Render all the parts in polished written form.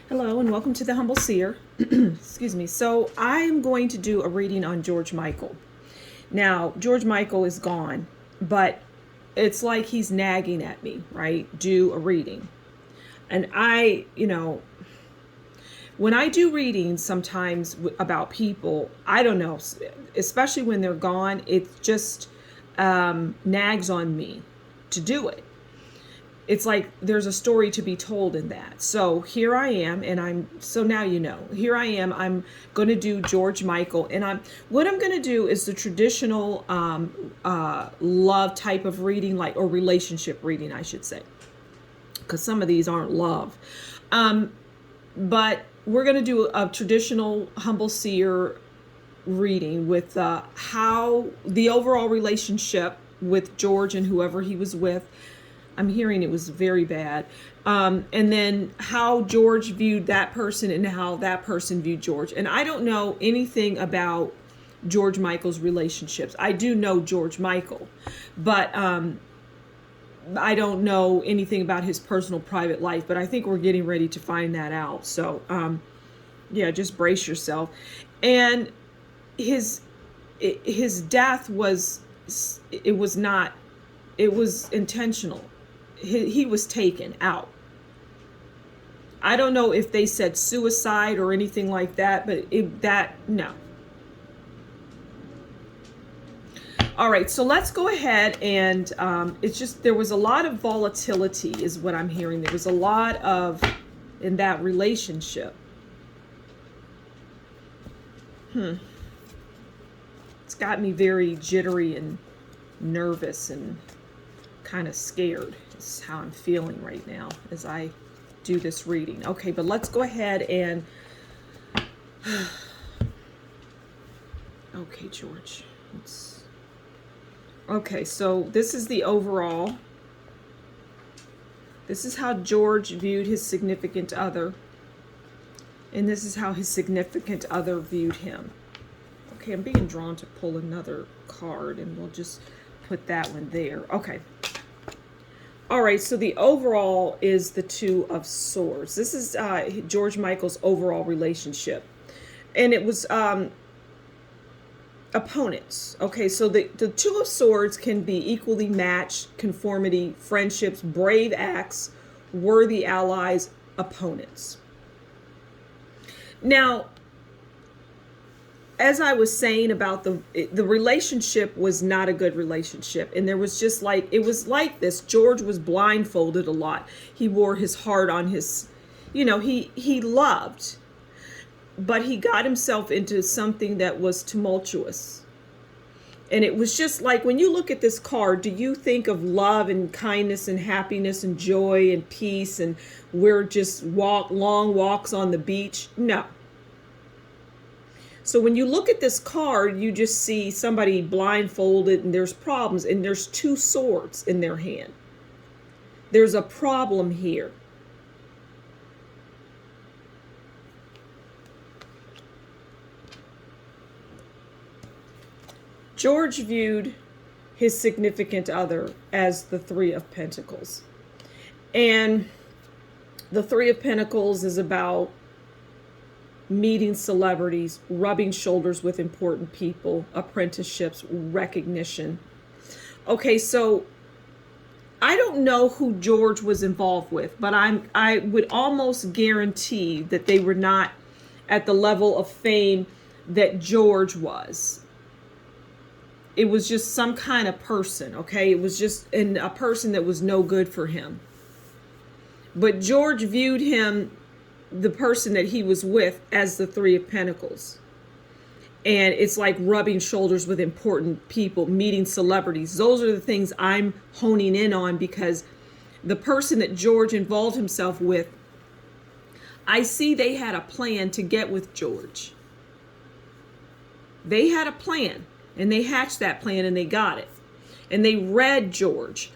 Hello and welcome to the Humble Seer. Excuse me. So I'm going to do a reading on George Michael. Now, George Michael is gone, but it's like he's nagging at me, right? Do a reading. And when I do readings sometimes about people, I don't know, especially when they're gone, it just nags on me to do it. It's like there's a story to be told in that. So here I am, and now you know. Here I am. I'm going to do George Michael, and what I'm going to do is the traditional love type of reading, or relationship reading, I should say, because some of these aren't love. But we're going to do a traditional Humble Seer reading with how the overall relationship with George and whoever he was with. I'm hearing it was very bad. And then how George viewed that person and how that person viewed George. And I don't know anything about George Michael's relationships. I do know George Michael, but I don't know anything about his personal private life. But I think we're getting ready to find that out. So yeah, just brace yourself. And his death was intentional. He was taken out. I don't know if they said suicide or anything like that, but no. All right, so let's go ahead and it's just there was a lot of volatility is what I'm hearing. There was a lot of in that relationship. It's got me very jittery and nervous and kind of scared. This is how I'm feeling right now as I do this reading. Okay, but let's go ahead and okay, George. Okay, so this is the overall. This is how George viewed his significant other. And this is how his significant other viewed him. Okay, I'm being drawn to pull another card, and we'll just put that one there. Okay. All right, so the overall is the Two of Swords. This is George Michael's overall relationship. And it was opponents. Okay, so the Two of Swords can be equally matched, conformity, friendships, brave acts, worthy allies, opponents. Now, as I was saying about the relationship was not a good relationship. And there was just it was like this. George was blindfolded a lot. He wore his heart on his, he loved, but he got himself into something that was tumultuous. And it was just like, when you look at this card, do you think of love and kindness and happiness and joy and peace and we're just long walks on the beach? No. So when you look at this card, you just see somebody blindfolded and there's problems, and there's two swords in their hand. There's a problem here. George viewed his significant other as the Three of Pentacles. And the Three of Pentacles is about meeting celebrities, rubbing shoulders with important people, apprenticeships, recognition. Okay, so I don't know who George was involved with, but I would almost guarantee that they were not at the level of fame that George was. It was just some kind of person, okay? It was just a person that was no good for him. But George viewed him, the person that he was with, as the Three of Pentacles. And it's like rubbing shoulders with important people, meeting celebrities. Those are the things I'm honing in on, because the person that George involved himself with, I see they had a plan to get with George. They had a plan, and they hatched that plan, and they got it. And they read George.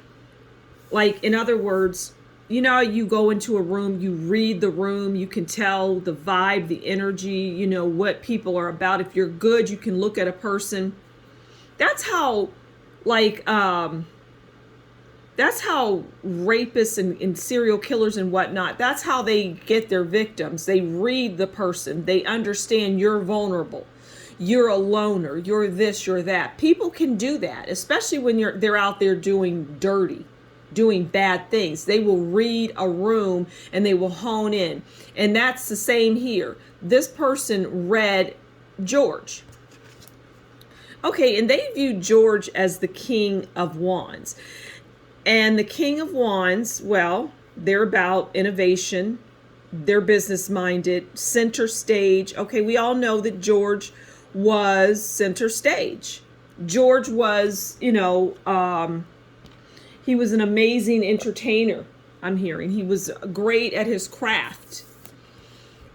Like, in other words, you go into a room, you read the room, you can tell the vibe, the energy, what people are about. If you're good, you can look at a person. That's how, That's how rapists and serial killers and whatnot, that's how they get their victims. They read the person. They understand you're vulnerable. You're a loner. You're this, you're that. People can do that, especially when they're out there doing dirty, doing bad things. They will read a room and they will hone in. And that's the same here. This person read George. Okay, and they view George as the King of Wands. And the King of Wands, well, they're about innovation. They're business minded, center stage. Okay, we all know that George was center stage. George was, he was an amazing entertainer, I'm hearing. He was great at his craft.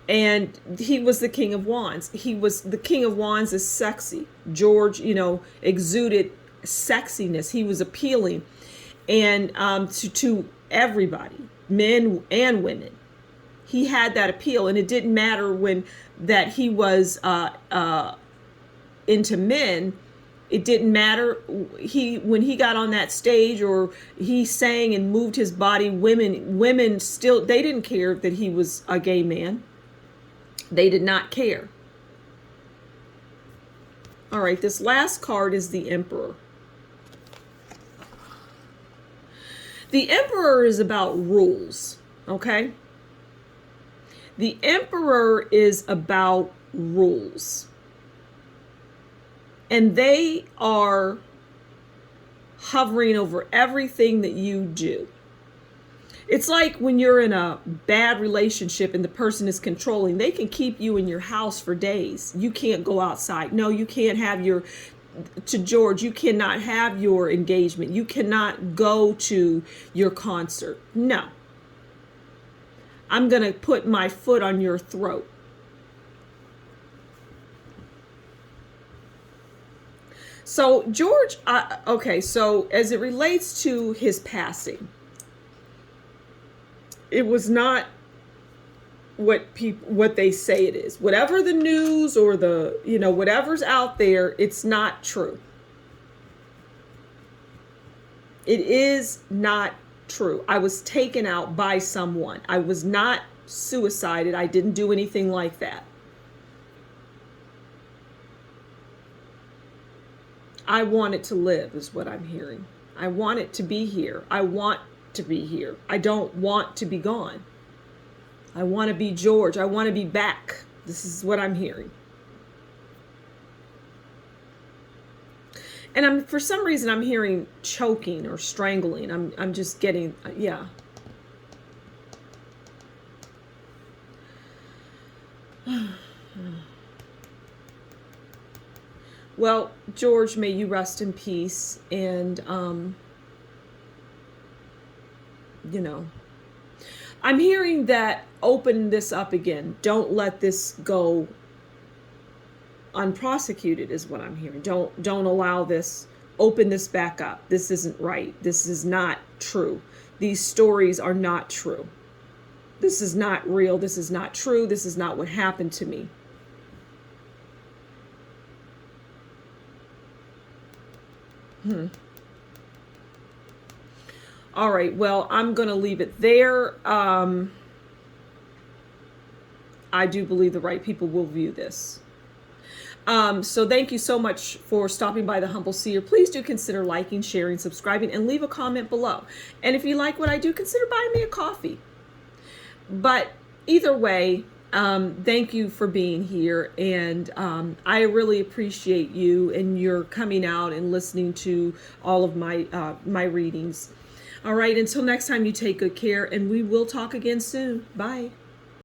And he was the King of Wands. The King of Wands is sexy. George, exuded sexiness. He was appealing. And to everybody, men and women. He had that appeal, and it didn't matter that he was into men. It didn't matter. When he got on that stage or he sang and moved his body, women still, they didn't care that he was a gay man. They did not care. All right, this last card is the Emperor. The Emperor is about rules, okay? The Emperor is about rules. And they are hovering over everything that you do. It's like when you're in a bad relationship and the person is controlling, they can keep you in your house for days. You can't go outside. No, you can't have to George, you cannot have your engagement. You cannot go to your concert. No. I'm going to put my foot on your throat. So George, okay, so as it relates to his passing, it was not what they say it is. Whatever the news or whatever's out there, it's not true. It is not true. I was taken out by someone. I was not suicided. I didn't do anything like that. I wanted to live is what I'm hearing. I want it to be here. I want to be here. I don't want to be gone. I want to be George. I want to be back. This is what I'm hearing. And for some reason I'm hearing choking or strangling. I'm just getting, yeah. Well, George, may you rest in peace. And, I'm hearing that open this up again. Don't let this go unprosecuted is what I'm hearing. Don't allow this. Open this back up. This isn't right. This is not true. These stories are not true. This is not real. This is not true. This is not what happened to me. All right, well, I'm going to leave it there. I do believe the right people will view this. So thank you so much for stopping by the Humble Seer. Please do consider liking, sharing, subscribing, and leave a comment below. And if you like what I do, consider buying me a coffee. But either way, thank you for being here. And I really appreciate you and your coming out and listening to all of my readings. All right, until next time, you take good care, and we will talk again soon. Bye.